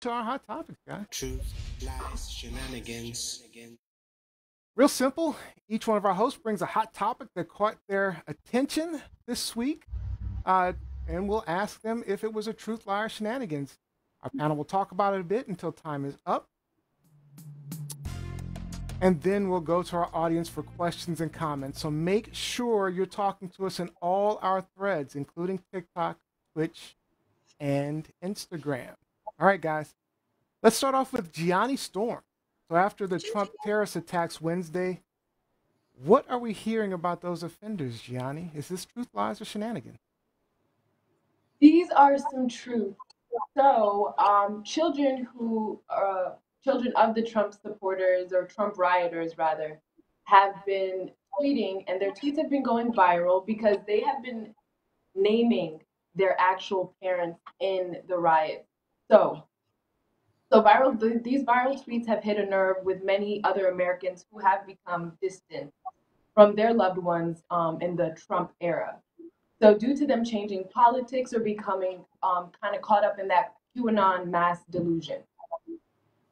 To our hot topics, guys. Truth, lies, shenanigans. Real simple. Each one of our hosts brings a hot topic that caught their attention this week, uh, and we'll ask them if it was a truth, lie, or shenanigans. Our panel will talk about it a bit until time is up, and then we'll go to our audience for questions and comments. So make sure you're talking to us in all our threads, including TikTok, Twitch, and Instagram. All right, guys. Let's start off with Gianni Storm. So after the Trump terrorist attacks Wednesday, what are we hearing about those offenders, Gianni? Is this truth, lies, or shenanigans? These are some truth. So, children of the Trump supporters or Trump rioters, rather, have been tweeting, and their tweets have been going viral because they have been naming their actual parents in the riot. So, these viral tweets have hit a nerve with many other Americans who have become distant from their loved ones in the Trump era. So due to them changing politics or becoming kind of caught up in that QAnon mass delusion.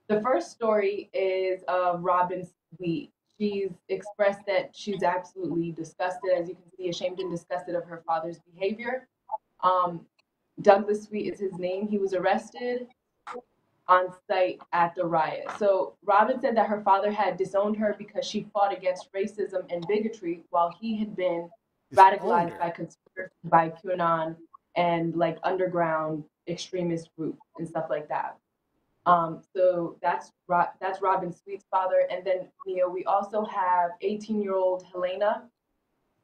The first story is of Robin's tweet. She's expressed that she's absolutely disgusted, as you can see, ashamed and disgusted of her father's behavior. Douglas Sweet is his name. He was arrested on site at the riot. So Robin said that her father had disowned her because she fought against racism and bigotry while he had been radicalized by QAnon and like underground extremist groups and stuff like that. So that's Robin Sweet's father, and then we also have 18-year-old Helena.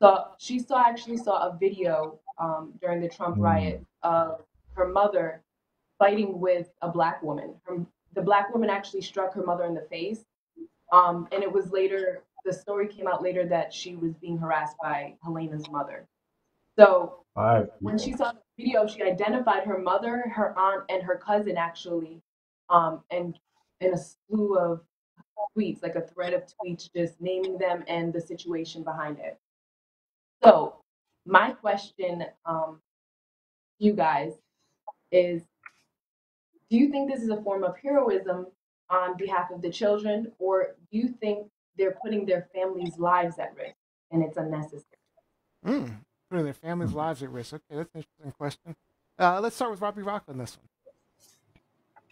So she actually saw a video during the Trump riot of her mother fighting with a black woman. The black woman actually struck her mother in the face, and it was later. The story came out later that she was being harassed by Helena's mother. So when she saw the video, she identified her mother, her aunt, and her cousin actually, and in a slew of tweets, like a thread of tweets, just naming them and the situation behind it. So my question, you guys, is: do you think this is a form of heroism on behalf of the children, or do you think they're putting their families' lives at risk and it's unnecessary? Putting their families' lives at risk. Okay, that's an interesting question. Let's start with Robbie Rock on this one.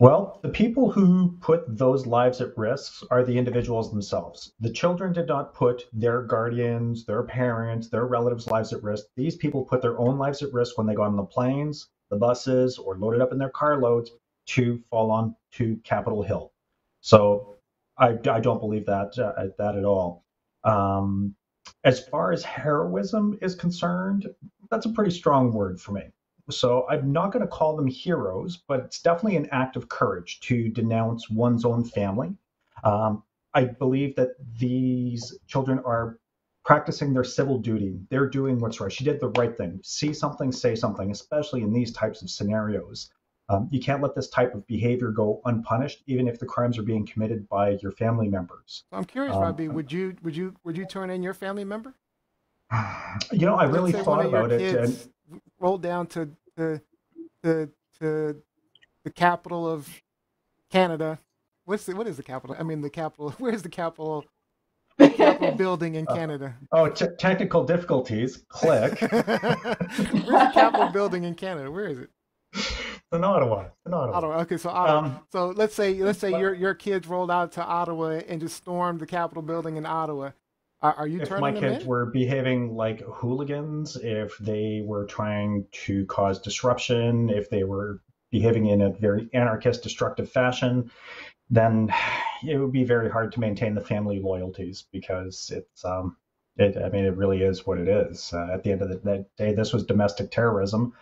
Well, the people who put those lives at risk are the individuals themselves. The children did not put their guardians, their parents, their relatives' lives at risk. These people put their own lives at risk when they got on the planes, the buses, or loaded up in their carloads to fall on to Capitol Hill. So I don't believe that at all. As far as heroism is concerned, that's a pretty strong word for me. So I'm not going to call them heroes, but it's definitely an act of courage to denounce one's own family. I believe that these children are practicing their civil duty. They're doing what's right. She did the right thing. See something, say something, especially in these types of scenarios. You can't let this type of behavior go unpunished, even if the crimes are being committed by your family members. So I'm curious, Robbie, would you turn in your family member? I really thought about it. And rolled down to the capital of Canada. What is the capital? I mean, the capital. Where's the capital? Capital building in Canada. Technical difficulties. Click. Where's the Capitol building in Canada? Where is it? In Ottawa. Okay, so Ottawa. So let's say your kids rolled out to Ottawa and just stormed the Capitol building in Ottawa. Are you turning them in? If my kids were behaving like hooligans, if they were trying to cause disruption, if they were behaving in a very anarchist, destructive fashion, then it would be very hard to maintain the family loyalties because it really is what it is. At the end of the day, this was domestic terrorism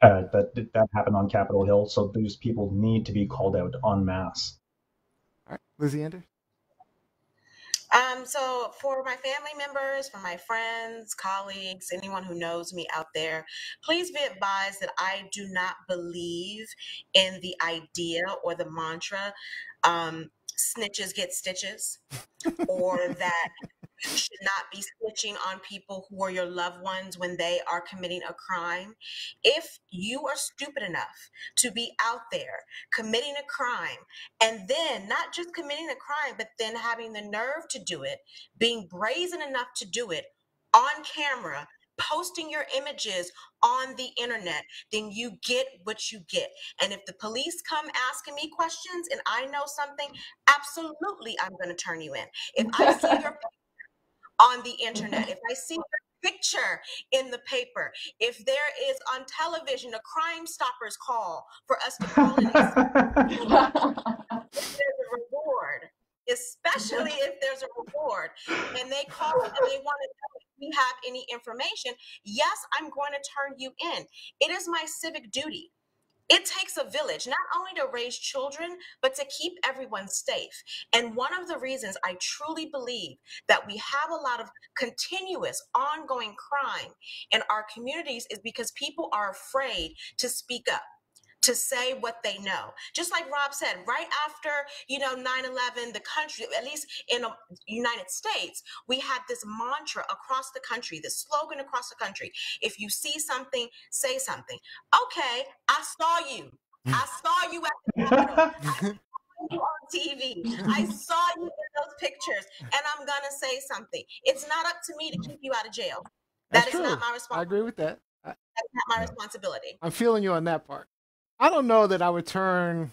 that happened on Capitol Hill, so those people need to be called out en masse. All right, Lizzie Anders? So for my family members, for my friends, colleagues, anyone who knows me out there, please be advised that I do not believe in the idea or the mantra, snitches get stitches, or that You should not be snitching on people who are your loved ones when they are committing a crime. If you are stupid enough to be out there committing a crime, and then not just committing a crime, but then having the nerve to do it, being brazen enough to do it on camera, posting your images on the internet, then you get what you get. And if the police come asking me questions and I know something, absolutely I'm going to turn you in. If I see your on the internet, if I see your picture in the paper, if there is on television a Crime Stoppers call for us to call in, if there's a reward, especially if there's a reward, and they call and they want to know if we have any information, yes, I'm going to turn you in. It is my civic duty. It takes a village, not only to raise children, but to keep everyone safe. And one of the reasons I truly believe that we have a lot of continuous, ongoing crime in our communities is because people are afraid to speak up, to say what they know. Just like Rob said, right after, 9/11, the country, at least in the United States, we had this mantra across the country, this slogan across the country. If you see something, say something. Okay, I saw you. I saw you at the Capitol. I saw you on TV. I saw you in those pictures, and I'm gonna say something. It's not up to me to keep you out of jail. That's That is true. not my I responsibility. agree with that. That's not my responsibility. I'm feeling you on that part. I don't know that I would turn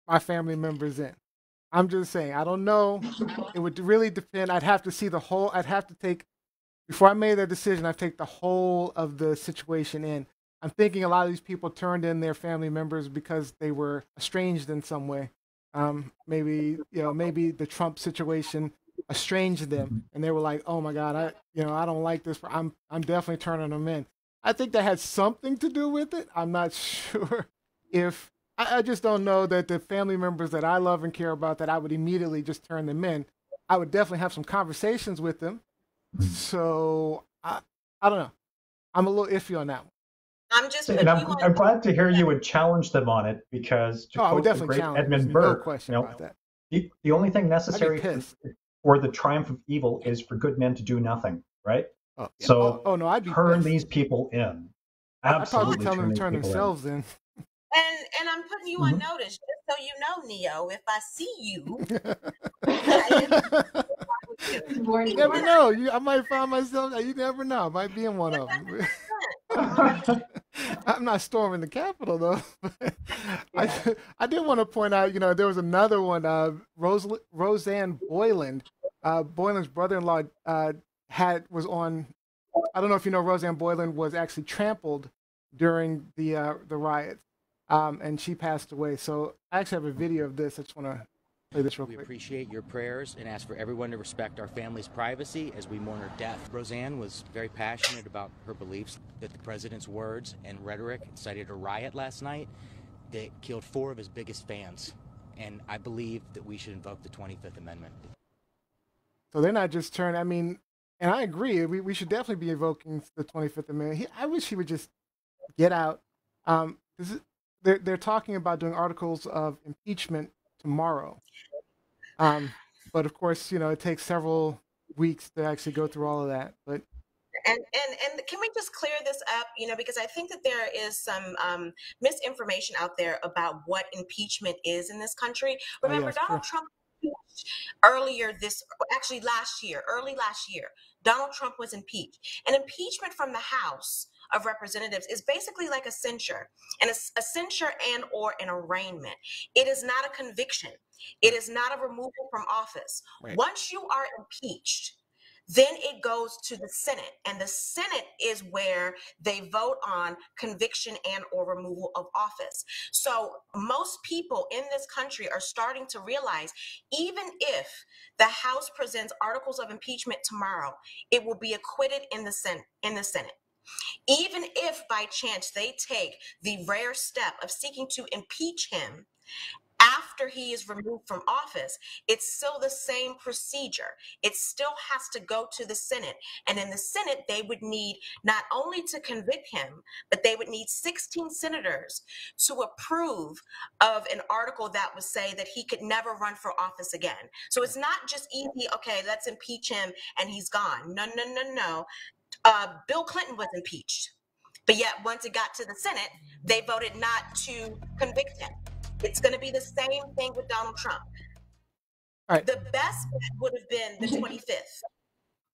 my family members in. I'm just saying, I don't know. It would really depend. I'd have to see the whole, I'd have to take, before I made that decision, I'd take the whole of the situation in. I'm thinking a lot of these people turned in their family members because they were estranged in some way. Maybe the Trump situation estranged them, and they were like, "Oh my God, I don't like this. I'm definitely turning them in." I think that had something to do with it. I'm not sure if I just don't know that the family members that I love and care about that I would immediately just turn them in. I would definitely have some conversations with them. So I don't know. I'm a little iffy on that one. I'm just And I'm glad to hear you would challenge them on it, because to I would quote the definitely great challenge. Edmund There's Burke, no question about that. the only thing necessary I'd be pissed. for the triumph of evil is for good men to do nothing, right? Oh, yeah. So no, I'd be turn pissed. these people in. I'd probably Absolutely tell them to these turn people themselves in. And I'm putting you on notice, just so you know, Neo, if I see you, You never know. I might find myself. You never know. I might be in one of them. I'm not storming the Capitol though. I did want to point out. There was another one. Roseanne Boyland, Boyland's brother-in-law, was on. I don't know if you know. Roseanne Boyland was actually trampled during the riots, and she passed away. So I actually have a video of this. I just want to play this real quick. We appreciate your prayers and ask for everyone to respect our family's privacy as we mourn her death. Roseanne was very passionate about her beliefs, that the president's words and rhetoric incited a riot last night that killed 4 of his biggest fans. And I believe that we should invoke the 25th Amendment. So they're not just turning. I mean, and I agree. We should definitely be invoking the 25th Amendment. I wish he would just get out. They're talking about doing articles of impeachment tomorrow. But of course, it takes several weeks to actually go through all of that. But and can we just clear this up? Because I think that there is some misinformation out there about what impeachment is in this country. Remember, Donald Trump early last year, Donald Trump was impeached. An impeachment from the House of Representatives is basically like a censure, and a censure and or an arraignment. It is not a conviction. It is not a removal from office. Right. Once you are impeached, then it goes to the Senate, and the Senate is where they vote on conviction and or removal of office. So most people in this country are starting to realize, even if the House presents articles of impeachment tomorrow, it will be acquitted in the Senate. Even if by chance they take the rare step of seeking to impeach him after he is removed from office, it's still the same procedure. It still has to go to the Senate. And in the Senate, they would need not only to convict him, but they would need 16 senators to approve of an article that would say that he could never run for office again. So it's not just easy, okay, let's impeach him and he's gone. No, no, no, no. Bill Clinton was impeached. But yet, once it got to the Senate, they voted not to convict him. It's going to be the same thing with Donald Trump. All right. The best bet would have been the 25th.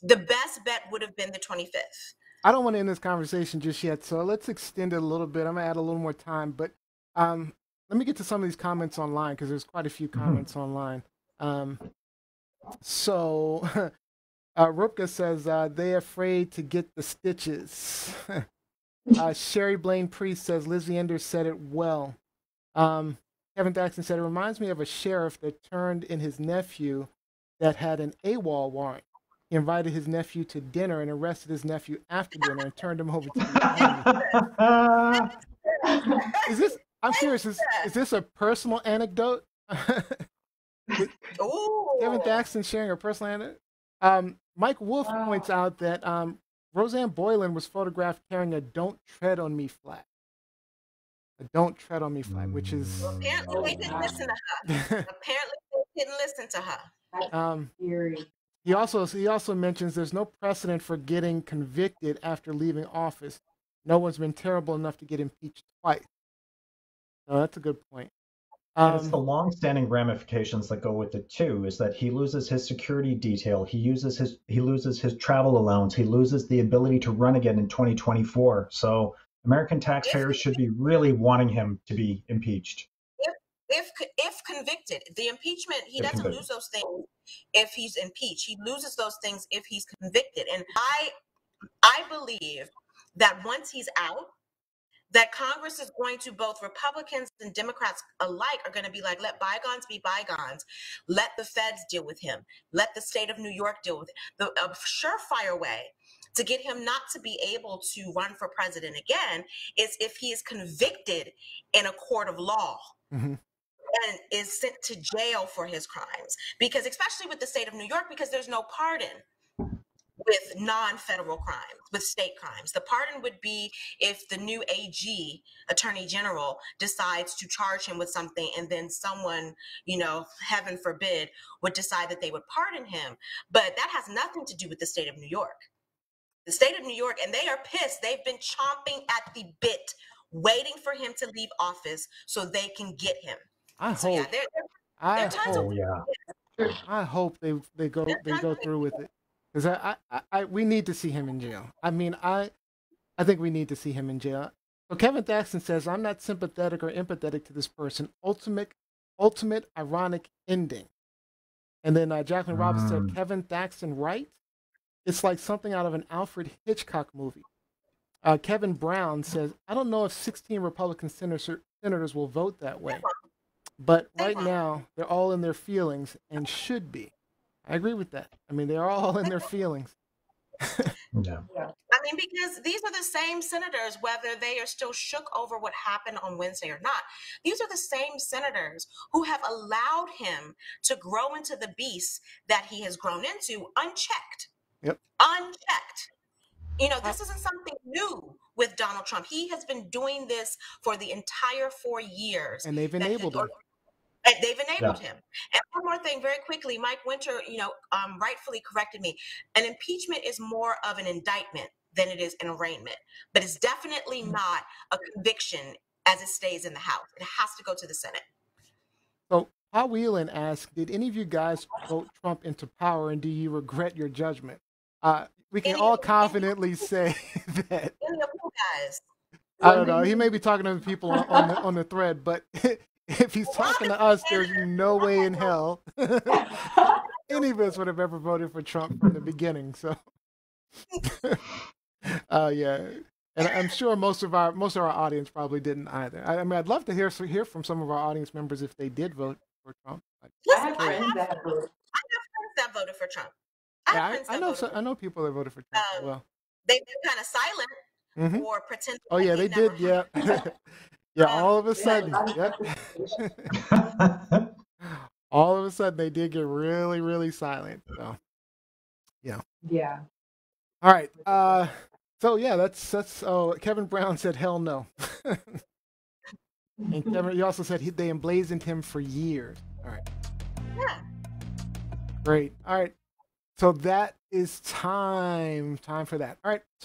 The best bet would have been the 25th. I don't want to end this conversation just yet, so let's extend it a little bit. I'm going to add a little more time, but let me get to some of these comments online because there's quite a few comments online. So Rupka says they're afraid to get the stitches. Sherry Blaine Priest says Lizzie Enders said it well. Kevin Daxton said it reminds me of a sheriff that turned in his nephew that had an AWOL warrant. He invited his nephew to dinner and arrested his nephew after dinner and turned him over to the army. Is this? I'm curious. Is this a personal anecdote? Kevin Daxton sharing a personal anecdote. Mike Wolf points out that Roseanne Boylan was photographed carrying a "Don't Tread on Me" flag. A "Don't Tread on Me" flag, which is apparently they didn't listen to her. Apparently they didn't listen to her. He also mentions there's no precedent for getting convicted after leaving office. No one's been terrible enough to get impeached twice. So that's a good point. And it's the long-standing ramifications that go with it too. Is that he loses his security detail, he loses his travel allowance, he loses the ability to run again in 2024. So American taxpayers should be really wanting him to be impeached. If convicted, the impeachment, he doesn't lose those things if he's impeached. He loses those things if he's convicted. And I believe that once he's out, that Congress is going to, both Republicans and Democrats alike, are going to be like, let bygones be bygones. Let the feds deal with him. Let the state of New York deal with him. The surefire way to get him not to be able to run for president again is if he is convicted in a court of law. Mm-hmm. And is sent to jail for his crimes. Because especially with the state of New York, because there's no pardon with non-federal crimes, with state crimes. The pardon would be if the new AG, Attorney General, decides to charge him with something and then someone, heaven forbid, would decide that they would pardon him. But that has nothing to do with the state of New York. The state of New York, and they are pissed. They've been chomping at the bit, waiting for him to leave office so they can get him. I hope they go through with it, because we need to see him in jail. I mean, I think we need to see him in jail. So Kevin Daxton says, I'm not sympathetic or empathetic to this person. Ultimate ironic ending. And then Jacqueline Roberts said, Kevin Daxton right? It's like something out of an Alfred Hitchcock movie. Kevin Brown says, I don't know if 16 Republican senators will vote that way. But right now, they're all in their feelings and should be. I agree with that. I mean, they're all in their feelings. Yeah. I mean, because these are the same senators, whether they are still shook over what happened on Wednesday or not. These are the same senators who have allowed him to grow into the beast that he has grown into unchecked. Yep. Unchecked. This isn't something new with Donald Trump. He has been doing this for the entire 4 years. And they've enabled him. They've enabled him. And one more thing, very quickly, Mike Winter, rightfully corrected me. An impeachment is more of an indictment than it is an arraignment. But it's definitely not a conviction as it stays in the House. It has to go to the Senate. So Paul Whelan asked, did any of you guys vote Trump into power, and do you regret your judgment? We can all confidently say that. Any of you guys? I don't know. He may be talking to the people on the thread, but if he's talking to us, there's no way in hell any of us would have ever voted for Trump from the beginning. So, yeah, and I'm sure most of our audience probably didn't either. I mean, I'd love to hear from some of our audience members if they did vote for Trump. I have friends that voted for Trump. I know people that voted for Trump as well. They've been kind of silent or pretend. Oh yeah, they did. Yeah, yeah. All of a sudden, yep. All of a sudden, they did get really, really silent. So, yeah. Yeah. All right. So yeah, that's. Oh, Kevin Brown said, "Hell no." And Kevin, he also said they emblazoned him for years. All right. Yeah. Great. All right. So that is time for that. All right. So